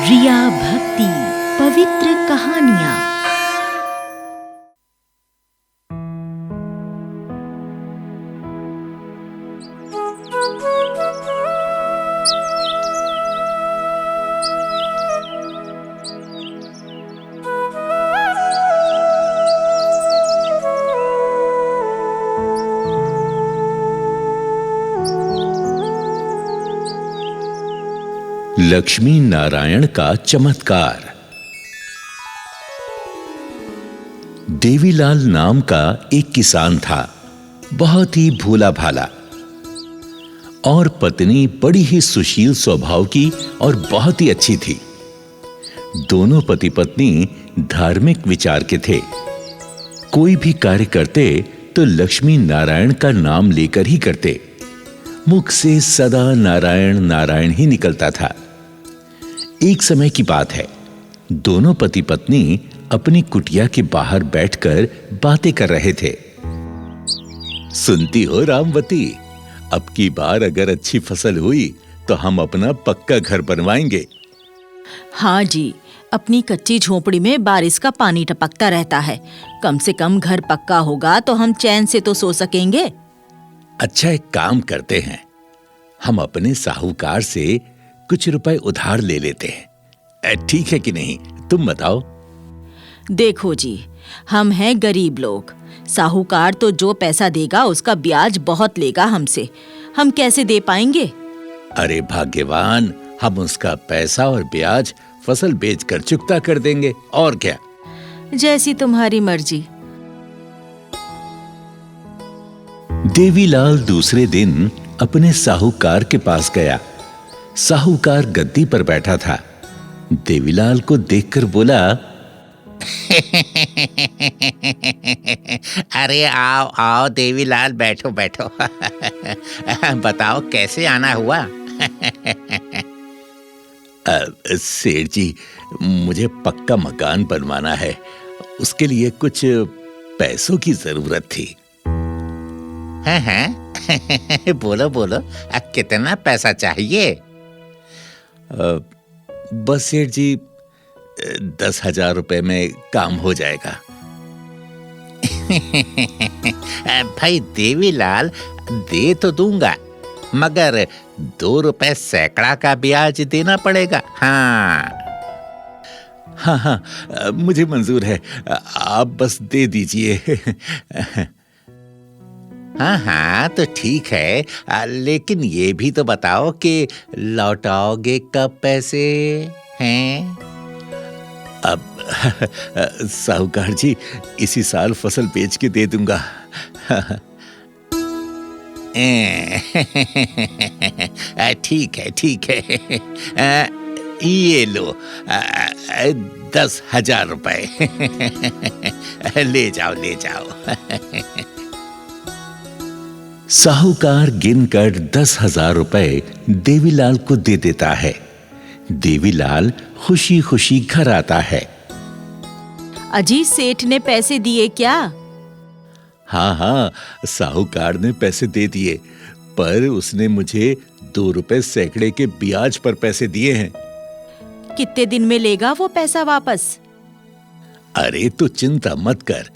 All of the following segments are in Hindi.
रिया भक्ति पवित्र कहानियां। लक्ष्मी नारायण का चमत्कार। देवीलाल नाम का एक किसान था, बहुत ही भोला भाला, और पत्नी बड़ी ही सुशील स्वभाव की और बहुत ही अच्छी थी। दोनों पति पत्नी धार्मिक विचार के थे। कोई भी कार्य करते तो लक्ष्मी नारायण का नाम लेकर ही करते। मुख से सदा नारायण नारायण ही निकलता था। एक समय की बात है, दोनों पति पत्नी अपनी कुटिया के बाहर बैठकर बातें कर रहे थे। सुनती हो रामवती, अब की बार अगर अच्छी फसल हुई तो हम अपना पक्का घर बनवाएंगे। हाँ जी, अपनी कच्ची झोपड़ी में बारिश का पानी टपकता रहता है। कम से कम घर पक्का होगा तो हम चैन से तो सो सकेंगे। अच्छा, एक काम करते हैं, हम अपने साहूकार से कुछ रुपए उधार ले लेते हैं। ठीक है कि नहीं, तुम बताओ। देखो जी, हम हैं गरीब लोग। साहूकार तो जो पैसा देगा उसका ब्याज बहुत लेगा हमसे। हम कैसे दे पाएंगे? अरे भाग्यवान, हम उसका पैसा और ब्याज फसल बेचकर चुकता कर देंगे, और क्या। जैसी तुम्हारी मर्जी। देवीलाल दूसरे दिन अपने साहूकार के पास गया। साहूकार गद्दी पर बैठा था। देवीलाल को देखकर बोला, अरे आओ आओ देवीलाल, बैठो बैठो। बताओ कैसे आना हुआ? सेठ जी, मुझे पक्का मकान बनवाना है, उसके लिए कुछ पैसों की जरूरत थी। हैं? बोलो बोलो, कितना पैसा चाहिए? बस सेठ जी, 10,000 रुपए में काम हो जाएगा। भाई देवीलाल, दे तो दूंगा, मगर 2 रुपए सैकड़ा का ब्याज देना पड़ेगा। हाँ, मुझे मंजूर है, आप बस दे दीजिए। हाँ, तो ठीक है, लेकिन ये भी तो बताओ कि लौटाओगे कब पैसे हैं? अब साहूकार जी, इसी साल फसल बेच के दे दूंगा। ठीक है ठीक है, ये लो 10,000 रुपए। ले जाओ ले जाओ। साहूकार गिनकर 10,000 रुपए देवीलाल को दे देता है। देवीलाल खुशी खुशी घर आता है। अजी, सेठ ने पैसे दिए क्या? हाँ, साहूकार ने पैसे दे दिए, पर उसने मुझे 2 रुपए सैकड़े के ब्याज पर पैसे दिए हैं। कितने दिन में लेगा वो पैसा वापस? अरे तो चिंता मत कर,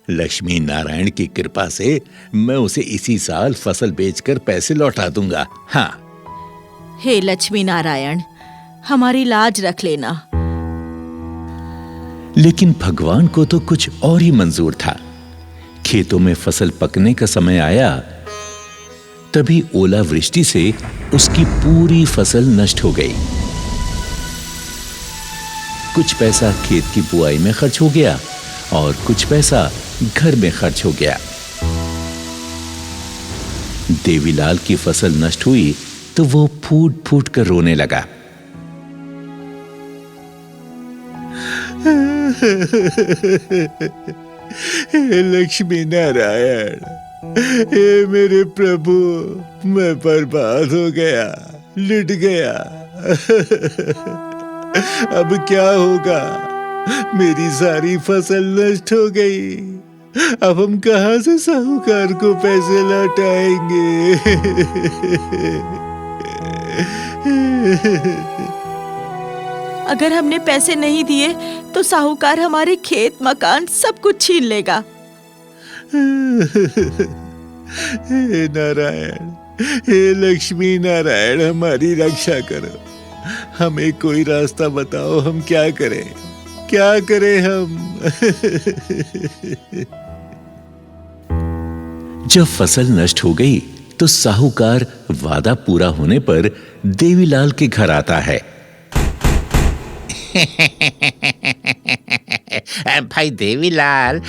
लक्ष्मी नारायण की कृपा से मैं उसे इसी साल फसल बेचकर पैसे लौटा दूंगा। हाँ। हे लक्ष्मी नारायण, हमारी लाज रख लेना। लेकिन भगवान को तो कुछ और ही मंजूर था। खेतों में फसल पकने का समय आया, तभी ओलावृष्टि से उसकी पूरी फसल नष्ट हो गई। कुछ पैसा खेत की बुआई में खर्च हो गया और कुछ पैसा घर में खर्च हो गया। देवीलाल की फसल नष्ट हुई तो वो फूट फूट कर रोने लगा। हे लक्ष्मी नारायण, हे मेरे प्रभु, मैं बर्बाद हो गया, लुट गया। अब क्या होगा? मेरी सारी फसल नष्ट हो गई। अब हम कहां से साहूकार को पैसे लौटाएंगे? अगर हमने पैसे नहीं दिए तो साहूकार हमारे खेत मकान सब कुछ छीन लेगा। हे नारायण, हे लक्ष्मी नारायण, हमारी रक्षा करो। हमें कोई रास्ता बताओ, हम क्या करें, क्या करें हम। जब फसल नष्ट हो गई तो साहूकार वादा पूरा होने पर देवीलाल के घर आता है। भाई देवीलाल,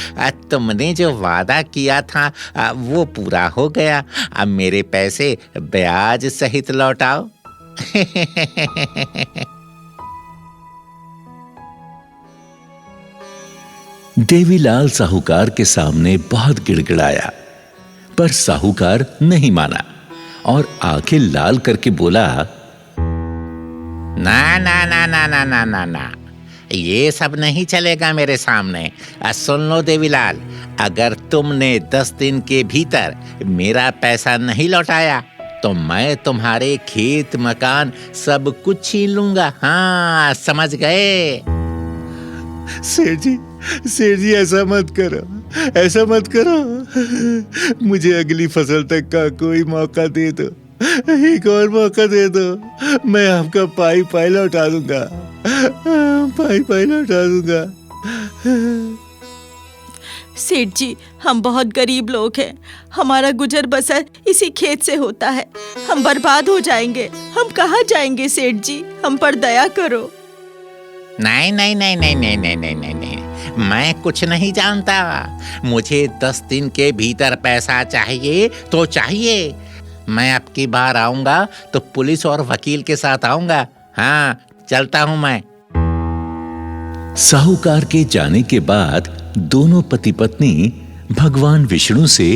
तुमने जो वादा किया था वो पूरा हो गया। अब मेरे पैसे ब्याज सहित लौटाओ। देवीलाल साहूकार के सामने बहुत गिड़गिड़ाया, पर साहूकार नहीं माना और आंखें लाल करके बोला, ना ना ना ना ना ना ना ना, ये सब नहीं चलेगा मेरे सामने। सुन लो देवीलाल, अगर तुमने 10 दिन के भीतर मेरा पैसा नहीं लौटाया तो मैं तुम्हारे खेत मकान सब कुछ छीन लूंगा। हाँ, समझ गए? सेठ जी ऐसा मत करो, ऐसा मत करो। मुझे अगली फसल तक का कोई मौका दे दो, एक और मौका दे दो। मैं आपका पाई लौटा दूंगा, पाई लौटा दूंगा। सेठ जी, हम बहुत गरीब लोग हैं। हमारा गुजर बसर इसी खेत से होता है। हम बर्बाद हो जाएंगे। हम कहाँ जाएंगे सेठ जी? हम पर दया करो। नहीं नहीं नहीं नहीं नहीं नहीं नहीं नहीं नहीं, मैं कुछ नहीं जानता। मुझे 10 दिन के भीतर पैसा चाहिए तो चाहिए। मैं अब की बार आऊंगा तो पुलिस और वकील के साथ आऊंगा। हाँ, चलता हूं मैं। साहूकार के जाने के बाद दोनों पति पत्नी भगवान विष्णु से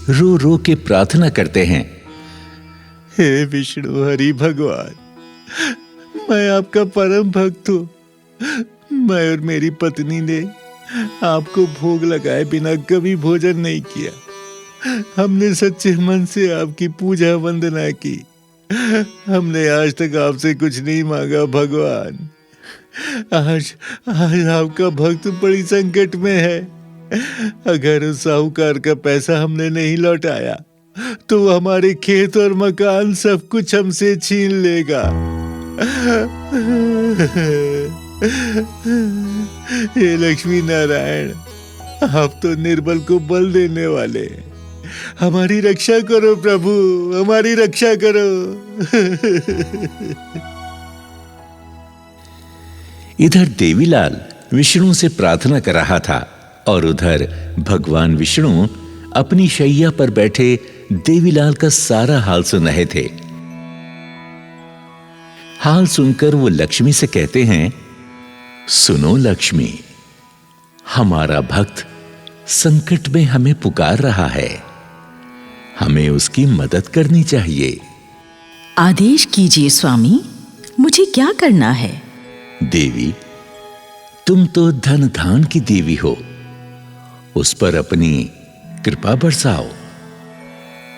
रो रो के प्रार्थना करते हैं। हे विष्णु हरि भगवान, मैं आपका परम भक्त हूँ। मैं और मेरी पत्नी ने आपको भोग लगाए बिना कभी भोजन नहीं किया। हमने सच्चे मन से आपकी पूजा वंदना की। हमने आज तक आपसे कुछ नहीं मांगा भगवान। आज आपका भक्त बड़ी संकट में है। अगर उस साहूकार का पैसा हमने नहीं लौटाया तो वो हमारे खेत और मकान सब कुछ हमसे छीन लेगा। हे लक्ष्मी नारायण, आप तो निर्बल को बल देने वाले। हमारी रक्षा करो प्रभु, हमारी रक्षा करो। इधर देवीलाल विष्णु से प्रार्थना कर रहा था और उधर भगवान विष्णु अपनी शैया पर बैठे देवीलाल का सारा हाल सुन रहे थे। हाल सुनकर वो लक्ष्मी से कहते हैं, सुनो लक्ष्मी, हमारा भक्त संकट में हमें पुकार रहा है। हमें उसकी मदद करनी चाहिए। आदेश कीजिए स्वामी, मुझे क्या करना है? देवी, तुम तो धन धान की देवी हो, उस पर अपनी कृपा बरसाओ।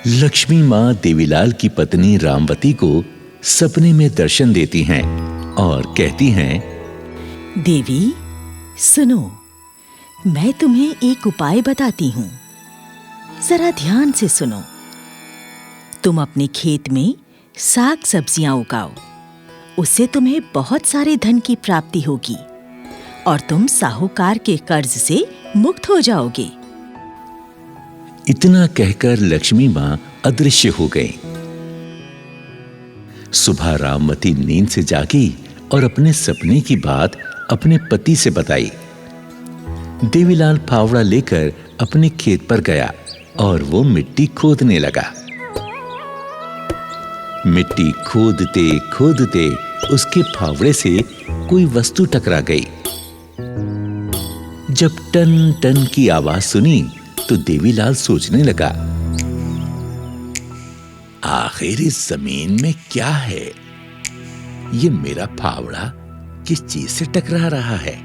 लक्ष्मी मां देवीलाल की पत्नी रामवती को सपने में दर्शन देती हैं और कहती हैं, देवी सुनो, मैं तुम्हें एक उपाय बताती हूँ, जरा ध्यान से सुनो। तुम अपने खेत में साग सब्जियां उगाओ, उससे तुम्हें बहुत सारे धन की प्राप्ति होगी और तुम साहूकार के कर्ज से मुक्त हो जाओगे। इतना कहकर लक्ष्मी मां अदृश्य हो गई। सुबह रामवती नींद से जागी और अपने सपने की बात अपने पति से बताई। देवीलाल फावड़ा लेकर अपने खेत पर गया और वो मिट्टी खोदने लगा। मिट्टी खोदते खोदते उसके फावड़े से कोई वस्तु टकरा गई। जब टन टन की आवाज सुनी तो देवीलाल सोचने लगा, आखिर इस जमीन में क्या है? ये मेरा फावड़ा किस चीज से टकरा रहा है?